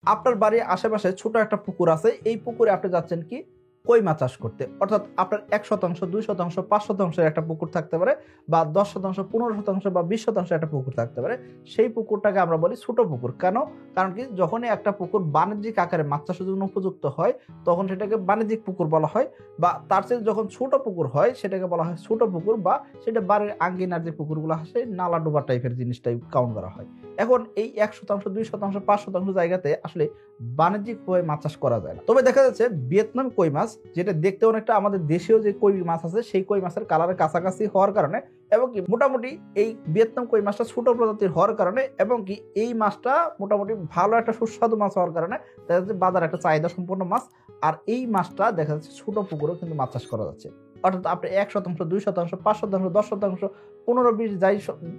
আপনার বাড়ির আশেপাশে ছোট একটা পুকুর আছে, এই পুকুরে আপনি যাচ্ছেন কি কই মাছ চাষ করতে। অর্থাৎ আপনার ১% ২% ৫% একটা পুকুর থাকতে পারে, বা ১০% ১৫% বা ২০% একটা পুকুর থাকতে পারে। সেই পুকুরটাকে আমরা বলি ছোট পুকুর। কেন? কারণ কি যখনই একটা পুকুর বাণিজ্যিক আকারে মাছ চাষের জন্য উপযুক্ত হয়, তখন সেটাকে বাণিজ্যিক পুকুর বলা হয়। বা তার চেয়ে যখন ছোট পুকুর হয় সেটাকে বলা হয় ছোট পুকুর, বা সেটা বাড়ির আঙ্গিনার যে পুকুরগুলো আসে নালা ডোবা টাইপের জিনিসটাই কাউন্ট করা হয়। এখন এই ১% ২% ৫% জায়গাতে আসলে বাণিজ্যিকভাবে মাছ চাষ করা যায় না। তবে দেখা যাচ্ছে ভিয়েতনাম কই মাছ, যেটা দেখতে অনেকটা আমাদের দেশীয় যে কই মাছ আছে সেই কই মাছের কালারের কাছাকাছি হওয়ার কারণে, এবং কি মোটামুটি এই ভিয়েতনাম কই মাছটা ছোট প্রজাতির হওয়ার কারণে, এবং কি এই মাছটা মোটামুটি ভালো একটা সুস্বাদু মাছ হওয়ার কারণে দেখা যাচ্ছে বাজারে একটা চাহিদা সম্পন্ন মাছ। আর এই মাছটা দেখা যাচ্ছে ছোট পুকুরেও কিন্তু মাছ চাষ করা যাচ্ছে। অর্থাৎ আপনি ১%, ২%, ৫%, ১০%, ১৫-২০ যাই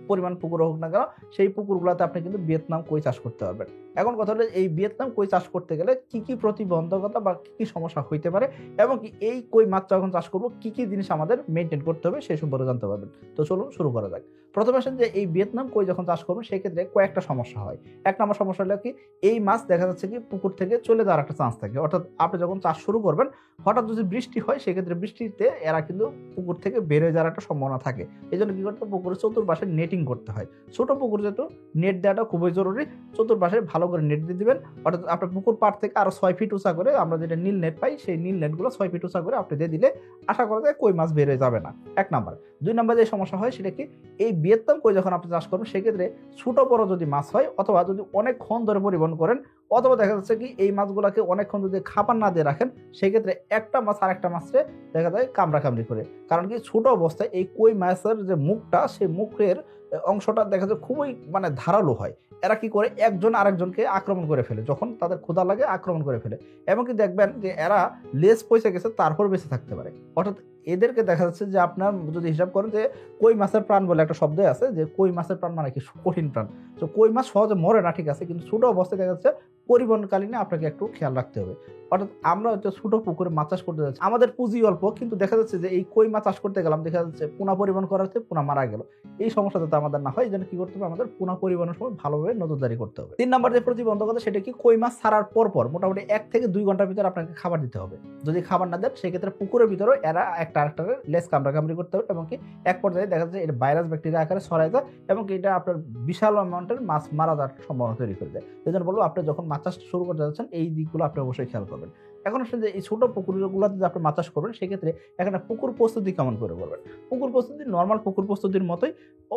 পরিমাণ পুকুর হোক না কেন, সেই পুকুরগুলোতে আপনি কিন্তু ভিয়েতনাম কই চাষ করতে পারবেন। এখন কথা হলো, এই ভিয়েতনাম কই চাষ করতে গেলে কি কি প্রতিবন্ধকতা বা কি কি সমস্যা হইতে পারে, এবং কি এই কই মাছ যখন চাষ করবো কি কি জিনিস আমাদের মেনটেন করতে হবে সেই সম্পর্কে জানতে পারবেন। তো চলুন শুরু করা যাক। প্রথমে আসেন যে এই ভিয়েতনাম কই যখন চাষ করবেন সেক্ষেত্রে কয়েকটা সমস্যা হয়। ১ নম্বর সমস্যা হলো কি, এই মাছ দেখা যাচ্ছে কি পুকুর থেকে চলে যাওয়ার একটা চান্স থাকে। অর্থাৎ আপনি যখন চাষ শুরু করবেন, হঠাৎ যদি বৃষ্টি হয় সেক্ষেত্রে বৃষ্টিতে এরা কিন্তু পুকুর থেকে বের হয়ে যাওয়ার একটা সম্ভাবনা থাকে। এজন্য কি করতে হয়, পুকুরের চতুর্পাশে নেটিং করতে হয়। ছোট পুকুর যেহেতু নেট দেওয়াটা খুবই জরুরি। চতুর্পাশে ভালো করে নেট দিয়ে দিবেন। অর্থাৎ আপনার পুকুর পাড় থেকে আরো ৬ ফিট উঁচা করে, আমরা যেটা নীল নেট পাই সেই নীল নেটগুলো ৬ ফিট উঁচা করে আপনি দিয়ে দিলে আশা করা যায় কই মাছ বের হয়ে যাবে না। ১ নাম্বার। ২ নাম্বার যে সমস্যা হয় সেটা কি, এই ভিয়েতনাম কই যখন আপনি চাষ করবেন সেক্ষেত্রে ছোট বড় যদি মাছ হয়, অথবা যদি অনেকক্ষণ ধরে পরিবহন করেন, অথবা দেখা যাচ্ছে কি এই মাছগুলাকে অনেকক্ষণ যদি খাবার না দিয়ে রাখেন, সেক্ষেত্রে একটা মাছ আরেকটা মাছে দেখা যায় কামড়াকামড়ি করে। কারণ কি ছোট অবস্থায় এই কই মাছের যে মুখটা, সেই মুখের অংশটা দেখা যায় খুবই ধারালো হয়। এরা কি করে, একজন আরেকজনকে আক্রমণ করে ফেলে, যখন তাদের ক্ষুধা লাগে আক্রমণ করে ফেলে। এমনকি দেখবেন যে এরা লেজ পয়সা গেছে তারপর বেঁচে থাকতে পারে। অর্থাৎ এদেরকে দেখা যাচ্ছে যে আপনার যদি হিসাব করেন যে কই মাছের প্রাণ বলে একটা শব্দ আছে, যে কই মাছের প্রাণ মানে কি কঠিন প্রাণ। তো কই মাছ সহজে মরে না, ঠিক আছে, কিন্তু ছোট অবস্থায় দেখা যাচ্ছে পরিবহনকালীন আপনাকে একটু খেয়াল রাখতে হবে। অর্থাৎ আমরা হচ্ছে ছোট পুকুরে মাছ চাষ করতে যাচ্ছি, আমাদের পুঁজি অল্প, কিন্তু দেখা যাচ্ছে যে এই কই মাছ চাষ করতে গেলাম, দেখা যাচ্ছে পোনা পরিবহন করাতে পোনা মারা গেল। এই সমস্যা যাতে আমাদের না হয়, এই জন্য কি করতে হবে, আমাদের পোনা পরিবহনের সময় ভালোভাবে নজরদারি করতে হবে। ৩ নম্বর যে প্রতিবন্ধকতা সেটা কি, কই মাছ ছাড়ার পর মোটামুটি ১ থেকে ২ ঘন্টার ভিতরে আপনাকে খাবার দিতে হবে। যদি খাবার না দেন সেক্ষেত্রে পুকুরের ভিতরে এরা একটা আরেকটার লেজ কামড়াকামড়ি করতে হবে, এবং কি এক পর্যায়ে দেখা যাচ্ছে এটা ভাইরাস ব্যাকটেরিয়া আকারে ছড়ায় যায়, এবং কি এটা আপনার বিশাল অ্যামাউন্টের মাছ মারা যাওয়ার সম্ভাবনা তৈরি করে দেয়। এই জন্য বলবো, আপনি যখন মাছ চাষ শুরু করতে যাচ্ছেন এই দিকগুলো আপনি অবশ্যই খেয়াল করবেন। এখন আসলে যে এই ছোট পুকুরগুলোতে যে আপনি মাছ চাষ করবেন সেক্ষেত্রে এখানে পুকুর প্রস্তুতি কেমন করে করবেন। পুকুর প্রস্তুতি নর্মাল পুকুর প্রস্তুতির মতোই।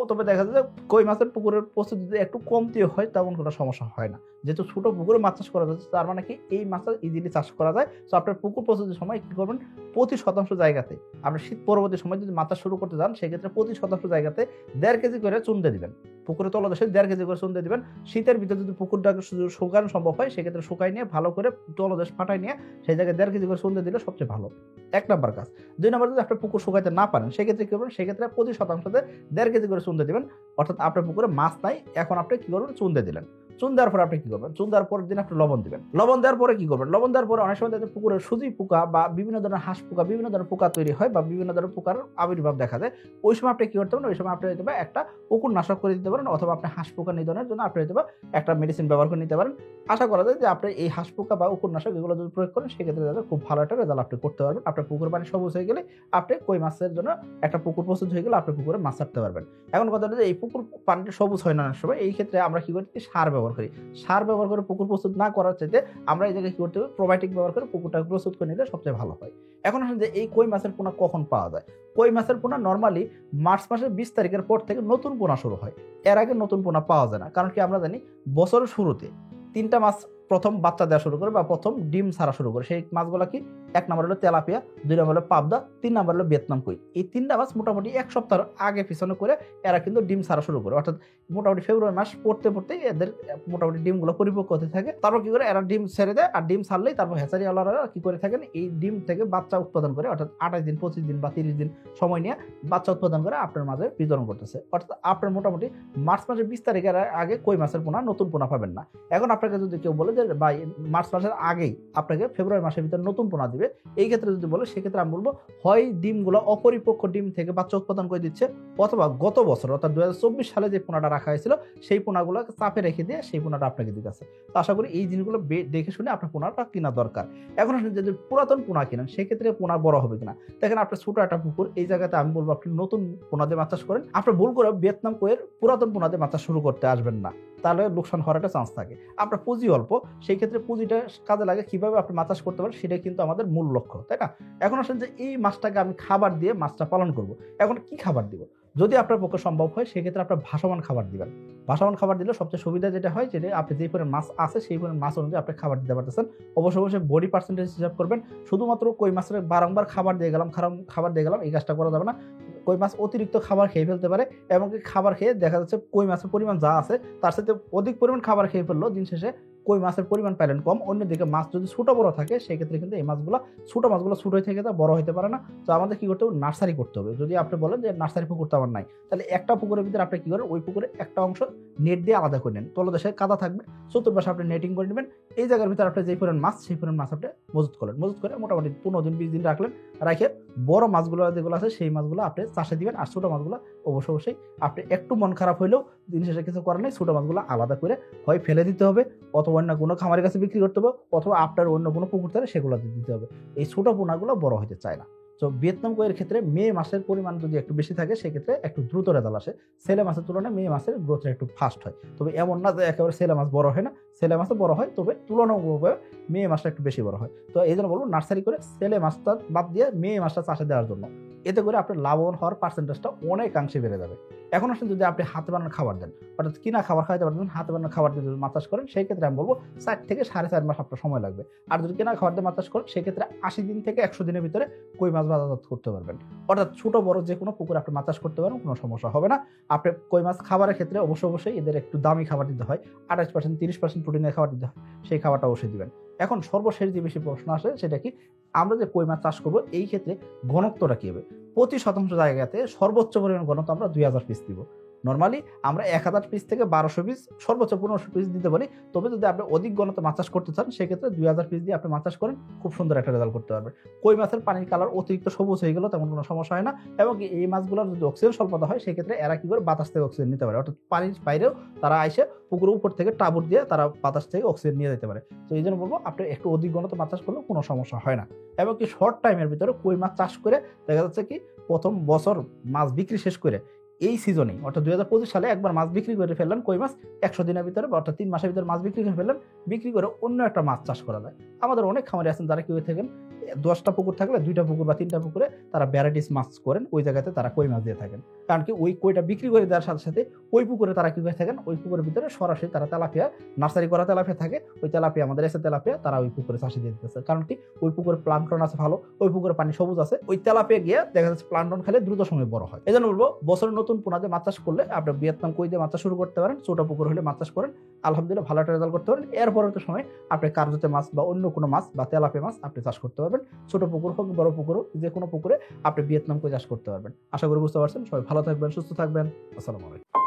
তবে দেখা যায় যে কই মাছের পুকুরের প্রস্তুতি যদি একটু কমতিও হয় তেমন কোনো সমস্যা হয় না। যেহেতু ছোট পুকুরে মাছ চাষ করা যাচ্ছে, তার মানে কি এই মাছটা ইজিলি চাষ করা যায়। তো আপনার পুকুর প্রস্তুতির সময় কি করবেন, প্রতি শতাংশ জায়গাতে আপনি শীত পরবর্তী সময় যদি মাছ চাষ শুরু করতে যান সেক্ষেত্রে প্রতি শতাংশ জায়গাতে ১.৫ কেজি করে চুন দিয়ে দিবেন। পুকুরের তলদেশে ১.৫ কেজি করে চুন দিয়ে দিবেন। শীতের ভিতরে যদি পুকুরটাকে শুকানো সম্ভব হয় সেক্ষেত্রে শুকাই নিয়ে ভালো করে তলদেশ ফাটাই নিয়ে সেই জায়গায় ১.৫ কেজি করে চুন দিয়ে দিলে সবচেয়ে ভালো। ১ নাম্বার কাজ। ২ নাম্বার, যদি আপনার পুকুর শুকাইতে না পারেন সেক্ষেত্রে কি করবেন, সেক্ষেত্রে প্রতি শতাংশতে ১.৫ কেজি করে চুন দিয়ে দিবেন। অর্থাৎ আপনার পুকুরে মাছ নাই, এখন আপনি কি করবেন, চুন দিয়ে দিলেন। চুন দেওয়ার পরে আপনি কি করবেন, চুন দেওয়ার পরের দিন আপনি লবণ দিবেন। লবণ দেওয়ার পরে কি করবেন, লবণ দেওয়ার পরে অনেক সময় দেখবেন পুকুরের সুজি পোকা বা বিভিন্ন ধরনের হাঁস পোকা, বিভিন্ন ধরনের পোকা তৈরি হয় বা বিভিন্ন ধরনের পোকার আবির্ভাব দেখা যায়। ওই সময় আপনি কি করতে পারেন, ওই সময় আপনি হয়তো একটা কুকুরনাশক করে দিতে পারেন, অথবা আপনি হাঁস পোকা নিধনের জন্য আপনি হয়তো একটা মেডিসিন ব্যবহার করে নিতে পারেন। আশা করা যায় যে আপনি এই হাঁস পোকা বা কুকুরনাশক এগুলো যদি প্রয়োগ করেন সেক্ষেত্রে খুব ভালো একটা রেজাল্ট আপনি করতে পারবেন। আপনার পুকুর পানি সবুজ হয়ে গেলে আপনি কই মাছের জন্য একটা পুকুর প্রস্তুত হয়ে গেলে আপনি পুকুরে মাছ ছাড়তে পারবেন। এখন কথা হলো যে এই পুকুর পানিটা সবুজ হয় না অনেক সময়, এই ক্ষেত্রে আমরা কি করি, সার ব্যবহার করি। সার ব্যবহার করে পুকুর প্রস্তুত না করার চাইতে আমরা এই জায়গায় কি করতে হবে, প্রোবায়োটিক ব্যবহার করে পুকুরটাকে প্রস্তুত করে নিলে সবচেয়ে ভালো হয়। এখন আসলে যে এই কই মাছের পোনা কখন পাওয়া যায়, কই মাছের পোনা নরমালি মার্চ মাসের ২০ তারিখের পর থেকে নতুন পোনা শুরু হয়। এর আগে নতুন পোনা পাওয়া যায় না। কারণ কি, আমরা জানি বছরের শুরুতে ৩টা মাছ প্রথম বাচ্চা দেওয়া শুরু করে বা প্রথম ডিম ছাড়া শুরু করে। সেই মাছগুলো কি, ১ নম্বর হলো তেলাপিয়া, ২ নম্বর হলো পাবদা, ৩ নম্বর হলো ভিয়েতনাম কই। এই ৩টা মাছ মোটামুটি ১ সপ্তাহ আগে পিছনে করে এরা কিন্তু ডিম ছাড়া শুরু করে। অর্থাৎ মোটামুটি ফেব্রুয়ারি মাস পড়তেই এদের মোটামুটি ডিমগুলো পরিপক্ক হতে থাকে। তারপর কি করে, এরা ডিম ছেড়ে দেয়, আর ডিম ছাড়লেই তারপর হ্যাচারিওয়ালারা কি করে থাকেন, এই ডিম থেকে বাচ্চা উৎপাদন করে, অর্থাৎ ২৮ দিন ২৫ দিন বা ৩০ দিন সময় নিয়ে বাচ্চা উৎপাদন করে আপনার মাঝে বিতরণ করতেছে। অর্থাৎ আপনার মোটামুটি মার্চ মাসের ২০ তারিখের আগে কই মাছের পোনা নতুন পোনা পাবেন না। এখন আপনাকে যদি কেউ বলে যে বা মার্চ মাসের আগেই আপনাকে ফেব্রুয়ারি মাসের ভিতরে নতুন পোনা দিবে, এই ক্ষেত্রে যদি বলে সেক্ষেত্রে আমি বলবো হয় ডিমগুলো অপরিপক্ক ডিম থেকে বাচ্চা উৎপাদন করে দিচ্ছে, অথবা গত বছর অর্থাৎ 2024 সালে যে পোনাটা রাখা হয়েছিল সেই পোনাগুলো চাপে রেখে দিয়ে সেই পোনাটা আপনাকে দিতেছে। তো আশা করি এই জিনিসগুলো দেখে শুনে আপনার পোনাটা কেনা দরকার। এখন আপনি যদি পুরাতন পোনা কিনেন সেক্ষেত্রে পোনা বড় হবে কিনা, দেখেন আপনার ছোট একটা পুকুর, এই জায়গাতে আমি বলবো আপনি নতুন পোনা দিয়ে মাছ চাষ করেন। আপনার ভুল করে ভিয়েতনাম কোয়ের পুরাতন পোনা দিয়ে মাছ চাষ শুরু করতে আসবেন না, তাহলে লোকসান হওয়ার একটা চান্স থাকে। আপনার পুঁজি অল্প, সেই ক্ষেত্রে পুঁজিটা কাজে লাগে কিভাবে আপনি মাছ চাষ করতে পারেন সেটাই কিন্তু আমাদের মূল লক্ষ্য, তাই না? এখন আসেন যে এই মাছটাকে আমি খাবার দিয়ে মাছটা পালন করব, এখন কি খাবার দিব? যদি আপনার পক্ষে সম্ভব হয় সেক্ষেত্রে আপনার ভাসমান খাবার দিবেন। ভাসমান খাবার দিলে সবচেয়ে সুবিধা যেটা হয় যেটা আপনি যে পরিমাণ মাছ আছে সেই পরিমাণ মাছ অনুযায়ী আপনি খাবার দিতে পারতেছেন। অবশ্যই বডি পার্সেন্টেজ হিসাব করবেন। শুধুমাত্র কই মাছের বারংবার খাবার দিয়ে গেলাম এই কাজটা করা যাবে না। কই মাছ অতিরিক্ত খাবার খেয়ে ফেলতে পারে, এমনকি খাবার খেয়ে দেখা যাচ্ছে কই মাছের পরিমাণ যা আছে তার সাথে অধিক পরিমাণ খাবার খেয়ে ফেললো, দিন শেষে কই মাছের পরিমাণ পাইলেন কম। অন্যদিকে মাছ যদি ছোট বড় থাকে সেক্ষেত্রে কিন্তু এই মাছগুলো ছোট হয়ে থেকে বড় হইতে পারে না। তো আমাদের কি করতে হবে, নার্সারি করতে হবে। যদি আপনি বলেন যে নার্সারি পুকুর তো আমার নাই, তাহলে একটা পুকুরের ভিতরে আপনি কি করেন, ওই পুকুরে একটা অংশ নেট দিয়ে আলাদা করে নেন, তলদেশে কাদা থাকবে, চতুর্পাশে আপনি নেটিং করে নেবেন। এই জায়গার ভিতরে আপনি যে পরিমাণ মাছ সেই পরিমাণ মাছ আপনি মজুত করে মোটামুটি 15 দিন 20 দিন রাখলেন, রেখে বড় মাছগুলো যেগুলো আছে সেই মাছগুলো আপনি চাষে দিবেন। আর ছোট মাছগুলো অবশ্যই আপনি একটু মন খারাপ হইলেও দিন শেষে কিছু করার নেই, ছোট মাছগুলো আলাদা করে হয় ফেলে দিতে হবে, অথবা অন্য কোনো খামারের কাছে বিক্রি করতে হবে, অথবা আপনার অন্য কোনো পুকুর থাকে সেগুলো দিতে হবে। এই ছোট পোনাগুলো বড় হতে চায় না। তো ভিয়েতনাম কোয়ের ক্ষেত্রে মে মাসের পরিমাণ যদি একটু বেশি থাকে সেক্ষেত্রে একটু দ্রুত রেজাল্ট আসে। ছেলে মাছের তুলনায় মে মাসের গ্রোথটা একটু ফাস্ট হয়। তবে এমন না যে একেবারে ছেলে মাছ বড় হয় না, ছেলে মাছও বড় হয়, তবে তুলনামূলকভাবে মে মাসটা একটু বেশি বড় হয়। তো এই জন্য বলবো নার্সারি করে ছেলে মাছটা বাদ দিয়ে মে মাসটা চাষে দেওয়ার জন্য। এতে করে আপনার লাভবান হওয়ার পার্সেন্টেজটা অনেকাংশে বেড়ে যাবে। এখন আসলে যদি আপনি হাতে বানানো খাবার দেন, অর্থাৎ কিনা খাবার খাইতে পারবেন, হাতে বানানো খাবার দিয়ে যদি মাছ চাষ করেন সেই ক্ষেত্রে আমি বলবো 4 থেকে 4.5 মাস আপনার সময় লাগবে। আর যদি কিনা খাবার দিয়ে মাছ চাষ করেন সেক্ষেত্রে 80 দিন থেকে 100 দিনের ভিতরে কই মাছ বাজারজাত করতে পারবেন। অর্থাৎ ছোট বড় যে কোনো পুকুরে আপনি মাছ চাষ করতে পারেন, কোনো সমস্যা হবে না। আপনি কই মাছ খাবারের ক্ষেত্রে অবশ্যই এদের একটু দামি খাবার দিতে হয়, 28% 30% প্রোটিনের খাবার দিতে হয়, সেই খাবারটা অবশ্যই দিবেন। এখন সর্বশেষ যে বেশি প্রশ্ন আসে সেটা কি, আমরা যে কই মাছ চাষ করবো এই ক্ষেত্রে ঘনত্বটা কি হবে? প্রতি শতাংশ জায়গাতে সর্বোচ্চ পরিমাণ ঘনত্ব আমরা 2000 পিস দিব। নরমালি আমরা 1000 পিস থেকে 1200 পিস সর্বোচ্চ 1500 পিস দিতে পারি। তবে যদি আপনি অধিক ঘনত্বে মাছ চাষ করতে চান সেক্ষেত্রে 2000 পিস দিয়ে আপনি মাছ চাষ করেন, খুব সুন্দর একটা রেজাল্ট করতে পারবেন। কই মাছের পানির কালার অতিরিক্ত সবুজ হয়ে গেল তেমন কোনো সমস্যা হয় না, এবং এই মাছগুলোর যদি অক্সিজেন স্বল্পতা হয় সেক্ষেত্রে এরা কি করে বাতাস থেকে অক্সিজেন নিতে পারে, অর্থাৎ পানির বাইরেও তারা এসে পুকুরের উপর থেকে টাবুর দিয়ে তারা বাতাস থেকে অক্সিজেন নিয়ে যেতে পারে। তো এই জন্য বলবো আপনি একটু অধিক ঘনত্বে মাছ চাষ করলেও কোনো সমস্যা হয় না। এবং কি শর্ট টাইমের ভিতরে কই মাছ চাষ করে দেখা যাচ্ছে কি প্রথম বছর মাছ বিক্রি শেষ করে এই সিজনেই অর্থাৎ 2025 সালে একবার মাছ বিক্রি করে ফেললেন কই মাছ, 100 দিনের ভিতরে অর্থাৎ 3 মাসের ভিতরে মাছ বিক্রি করে ফেললেন, বিক্রি করে অন্য একটা মাছ চাষ করা যায়। আমাদের অনেক খামারি আছেন যারা কি হয়ে থাকেন 10টা পুকুর থাকলে 2টা পুকুর বা 3টা পুকুরে তারা ভ্যারাইটিস মাছ করেন, ওই জায়গাতে তারা কই মাছ দিয়ে থাকেন। কারণ কি ওই কইটা বিক্রি করে দেওয়ার সাথে সাথে ওই পুকুরে তারা কি করে থাকেন, ওই পুকুরের ভিতরে সরাসরি তারা তেলাপিয়া নার্সারি করা তেলাপিয়া থাকে, ওই তেলাপিয়া আমাদের এসে তেলাপিয়া তারা ওই পুকুরে চাষে দিয়ে দিতেছে। কারণ কি ওই পুকুরে প্লান্টন আছে ভালো, ওই পুকুরে পানি সবুজ আছে, ওই তেলাপিয়া গিয়ে দেখা যাচ্ছে প্লান্টন খেলে দ্রুত সময় বড় হয়। এই জন্য বলবো বছরের নতুন পোনাতে মাছ চাষ করলে আপনি ভিয়েতনাম কই দিয়ে মাছ চাষ শুরু করতে পারেন, ছোট পুকুর হলে মাছ চাষ করেন, আলহামদুলিল্লাহ ভালো একটা রেজাল্ট করতে পারেন। এর পরবর্তী সময় আপনি কার্যতে মাছ বা অন্য কোনো মাছ বা তেলাপিয়া মাছ আপনি চাষ করতে পারবেন। ছোট পুকুর হোক বড় পুকুর হোক, যে কোনো পুকুরে আপনি ভিয়েতনাম কই চাষ করতে পারবেন। আশা করি বুঝতে পারছেন। সবাই ভালো থাকবেন, সুস্থ থাকবেন। আসসালামু আলাইকুম।